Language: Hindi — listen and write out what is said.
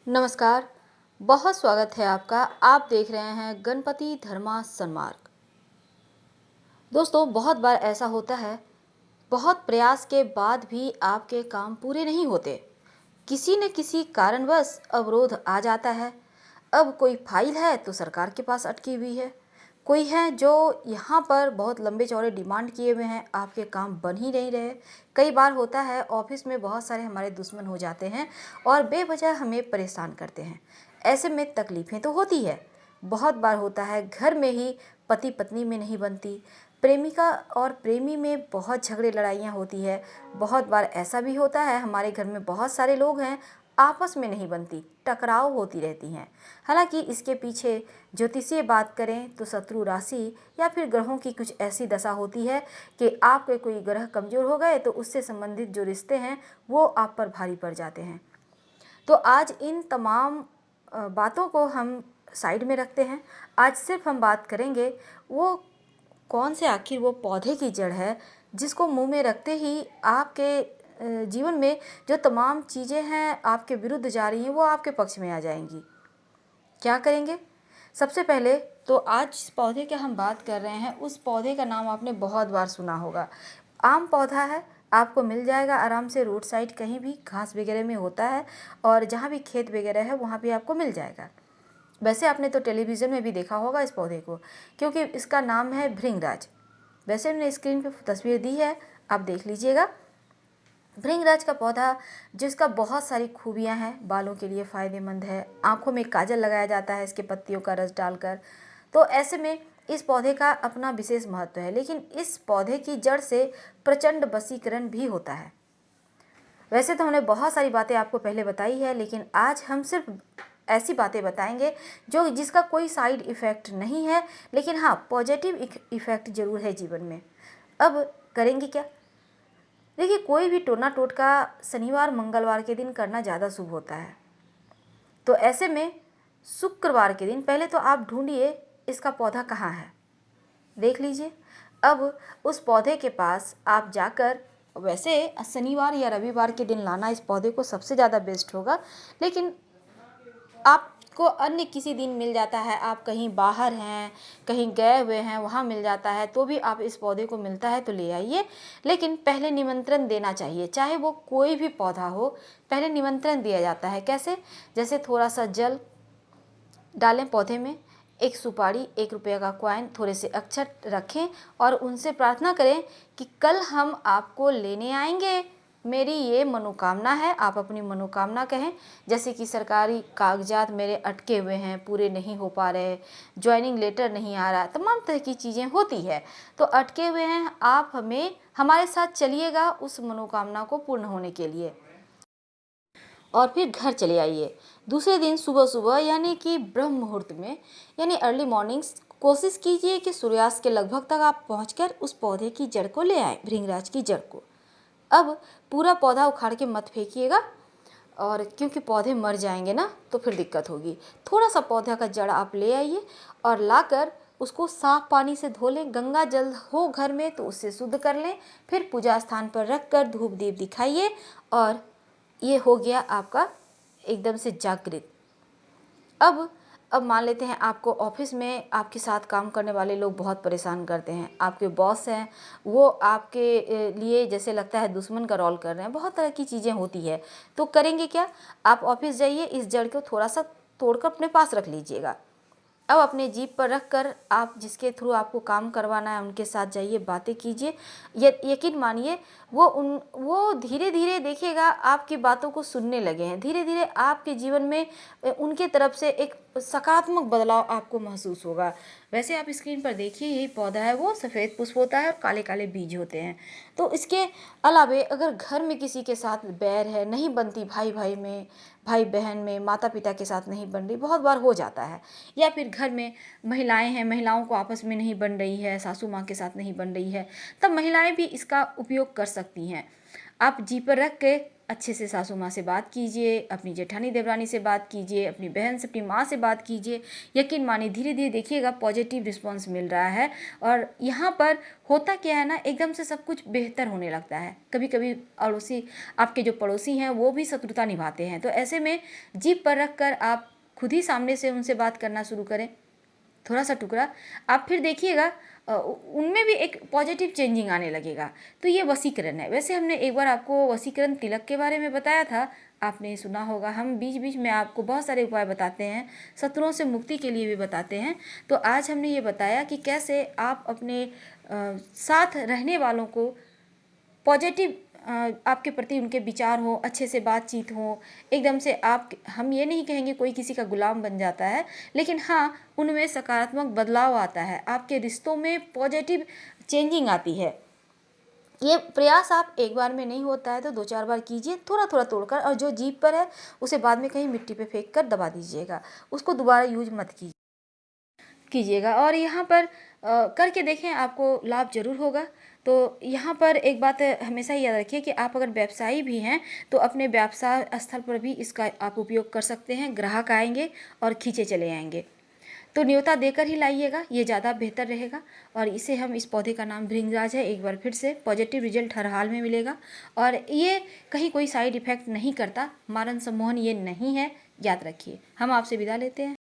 नमस्कार। बहुत स्वागत है आपका। आप देख रहे हैं गणपति धर्मा सन्मार्ग। दोस्तों, बहुत बार ऐसा होता है, बहुत प्रयास के बाद भी आपके काम पूरे नहीं होते। किसी न किसी कारणवश अवरोध आ जाता है। अब कोई फाइल है तो सरकार के पास अटकी हुई है, कोई है जो यहाँ पर बहुत लंबे चौड़े डिमांड किए हुए हैं, आपके काम बन ही नहीं रहे। कई बार होता है ऑफिस में बहुत सारे हमारे दुश्मन हो जाते हैं और बेवजह हमें परेशान करते हैं। ऐसे में तकलीफ़ें तो होती है। बहुत बार होता है घर में ही पति पत्नी में नहीं बनती, प्रेमिका और प्रेमी में बहुत झगड़े लड़ाइयाँ होती है। बहुत बार ऐसा भी होता है हमारे घर में बहुत सारे लोग हैं, आपस में नहीं बनती, टकराव होती रहती हैं। हालांकि इसके पीछे ज्योतिषीय बात करें तो शत्रु राशि या फिर ग्रहों की कुछ ऐसी दशा होती है कि आपके कोई ग्रह कमज़ोर हो गए तो उससे संबंधित जो रिश्ते हैं वो आप पर भारी पड़ जाते हैं। तो आज इन तमाम बातों को हम साइड में रखते हैं। आज सिर्फ हम बात करेंगे वो कौन से आखिर वो पौधे की जड़ है जिसको मुंह में रखते ही आपके जीवन में जो तमाम चीज़ें हैं आपके विरुद्ध जा रही हैं वो आपके पक्ष में आ जाएंगी। क्या करेंगे? सबसे पहले तो आज जिस पौधे की हम बात कर रहे हैं उस पौधे का नाम आपने बहुत बार सुना होगा। आम पौधा है, आपको मिल जाएगा आराम से रोड साइड, कहीं भी घास वगैरह में होता है और जहाँ भी खेत वगैरह है वहाँ भी आपको मिल जाएगा। वैसे आपने तो टेलीविज़न में भी देखा होगा इस पौधे को, क्योंकि इसका नाम है भृंगराज। वैसे मैंने स्क्रीन पे तस्वीर दी है, आप देख लीजिएगा। भृंगराज का पौधा जिसका बहुत सारी खूबियां हैं, बालों के लिए फ़ायदेमंद है, आँखों में काजल लगाया जाता है इसके पत्तियों का रस डालकर। तो ऐसे में इस पौधे का अपना विशेष महत्व है, लेकिन इस पौधे की जड़ से प्रचंड वशीकरण भी होता है। वैसे तो हमने बहुत सारी बातें आपको पहले बताई है, लेकिन आज हम सिर्फ ऐसी बातें बताएंगे जो जिसका कोई साइड इफ़ेक्ट नहीं है, लेकिन हाँ पॉजिटिव इफ़ेक्ट ज़रूर है जीवन में। अब करेंगे क्या? देखिए, कोई भी टोना टोटका शनिवार मंगलवार के दिन करना ज़्यादा शुभ होता है। तो ऐसे में शुक्रवार के दिन पहले तो आप ढूंढिए इसका पौधा कहाँ है, देख लीजिए। अब उस पौधे के पास आप जाकर, वैसे शनिवार या रविवार के दिन लाना इस पौधे को सबसे ज़्यादा बेस्ट होगा, लेकिन आपको अन्य किसी दिन मिल जाता है, आप कहीं बाहर हैं, कहीं गए हुए हैं, वहाँ मिल जाता है तो भी आप इस पौधे को मिलता है तो ले आइए। लेकिन पहले निमंत्रण देना चाहिए, चाहे वो कोई भी पौधा हो, पहले निमंत्रण दिया जाता है। कैसे? जैसे थोड़ा सा जल डालें पौधे में, एक सुपारी, 1 रुपये का कॉइन, थोड़े से अक्षत रखें और उनसे प्रार्थना करें कि कल हम आपको लेने आएंगे, मेरी ये मनोकामना है। आप अपनी मनोकामना कहें, जैसे कि सरकारी कागजात मेरे अटके हुए हैं, पूरे नहीं हो पा रहे, ज्वाइनिंग लेटर नहीं आ रहा, तमाम तरह की चीज़ें होती है, तो अटके हुए हैं, आप हमारे साथ चलिएगा उस मनोकामना को पूर्ण होने के लिए। और फिर घर चले आइए। दूसरे दिन सुबह सुबह यानी कि ब्रह्म मुहूर्त में, यानी अर्ली मॉर्निंग्स, कोशिश कीजिए कि सूर्यास्त के लगभग तक आप पहुंचकर उस पौधे की जड़ को ले आएं, भृंगराज की जड़ को। अब पूरा पौधा उखाड़ के मत फेंकिएगा, और क्योंकि पौधे मर जाएंगे ना तो फिर दिक्कत होगी। थोड़ा सा पौधा का जड़ आप ले आइए और लाकर उसको साफ पानी से धो लें। गंगा जल हो घर में तो उससे शुद्ध कर लें, फिर पूजा स्थान पर रख कर धूप दीप दिखाइए और ये हो गया आपका एकदम से जागृत। अब मान लेते हैं आपको ऑफिस में आपके साथ काम करने वाले लोग बहुत परेशान करते हैं, आपके बॉस हैं, वो आपके लिए जैसे लगता है दुश्मन का रोल कर रहे हैं, बहुत तरह की चीज़ें होती है। तो करेंगे क्या? आप ऑफिस जाइए, इस जड़ को थोड़ा सा तोड़कर अपने पास रख लीजिएगा। अब अपने जीप पर रख कर आप जिसके थ्रू आपको काम करवाना है उनके साथ जाइए, बातें कीजिए। यकीन मानिए वो धीरे धीरे देखिएगा आपकी बातों को सुनने लगे हैं। धीरे धीरे आपके जीवन में उनके तरफ से एक सकारात्मक बदलाव आपको महसूस होगा। वैसे आप स्क्रीन पर देखिए, यही पौधा है, वो सफ़ेद पुष्प होता है और काले काले बीज होते हैं। तो इसके अलावे अगर घर में किसी के साथ बैर है, नहीं बनती, भाई भाई में, भाई बहन में, माता पिता के साथ नहीं बन रही, बहुत बार हो जाता है, या फिर घर में महिलाएं हैं, महिलाओं को आपस में नहीं बन रही है, सासू माँ के साथ नहीं बन रही है, तब महिलाएं भी इसका उपयोग कर सकती हैं। आप जी पर रख के अच्छे से सासू माँ से बात कीजिए, अपनी जेठानी देवरानी से बात कीजिए, अपनी बहन से, अपनी माँ से बात कीजिए। यकीन मानिए धीरे धीरे देखिएगा पॉजिटिव रिस्पॉन्स मिल रहा है। और यहाँ पर होता क्या है ना, एकदम से सब कुछ बेहतर होने लगता है। कभी कभी अड़ोसी, आपके जो पड़ोसी हैं वो भी शत्रुता निभाते हैं, तो ऐसे में जीभ पर रख कर आप खुद ही सामने से उनसे बात करना शुरू करें, थोड़ा सा टुकड़ा। आप फिर देखिएगा उनमें भी एक पॉजिटिव चेंजिंग आने लगेगा। तो ये वशीकरण है। वैसे हमने एक बार आपको वशीकरण तिलक के बारे में बताया था, आपने सुना होगा। हम बीच बीच में आपको बहुत सारे उपाय बताते हैं, शत्रुओं से मुक्ति के लिए भी बताते हैं। तो आज हमने ये बताया कि कैसे आप अपने साथ रहने वालों को पॉजिटिव, आपके प्रति उनके विचार हो, अच्छे से बातचीत हो। एकदम से आप, हम ये नहीं कहेंगे कोई किसी का गुलाम बन जाता है, लेकिन हाँ उनमें सकारात्मक बदलाव आता है, आपके रिश्तों में पॉजिटिव चेंजिंग आती है। ये प्रयास आप एक बार में नहीं होता है, तो 2-4 बार कीजिए, थोड़ा थोड़ा तोड़कर। और जो जीभ पर है उसे बाद में कहीं मिट्टी पे फेंक कर दबा दीजिएगा, उसको दोबारा यूज मत कीजिएगा। और यहाँ पर करके देखें, आपको लाभ ज़रूर होगा। तो यहाँ पर एक बात हमेशा ही याद रखिए कि आप अगर व्यवसायी भी हैं तो अपने व्यवसाय स्थल पर भी इसका आप उपयोग कर सकते हैं। ग्राहक आएंगे और खींचे चले आएंगे, तो न्योता देकर ही लाइएगा, ये ज़्यादा बेहतर रहेगा। और इसे हम, इस पौधे का नाम भृंगराज है। एक बार फिर से पॉजिटिव रिजल्ट हर हाल में मिलेगा, और ये कहीं कोई साइड इफ़ेक्ट नहीं करता, मारण सम्मोहन ये नहीं है, याद रखिए। हम आपसे विदा लेते हैं।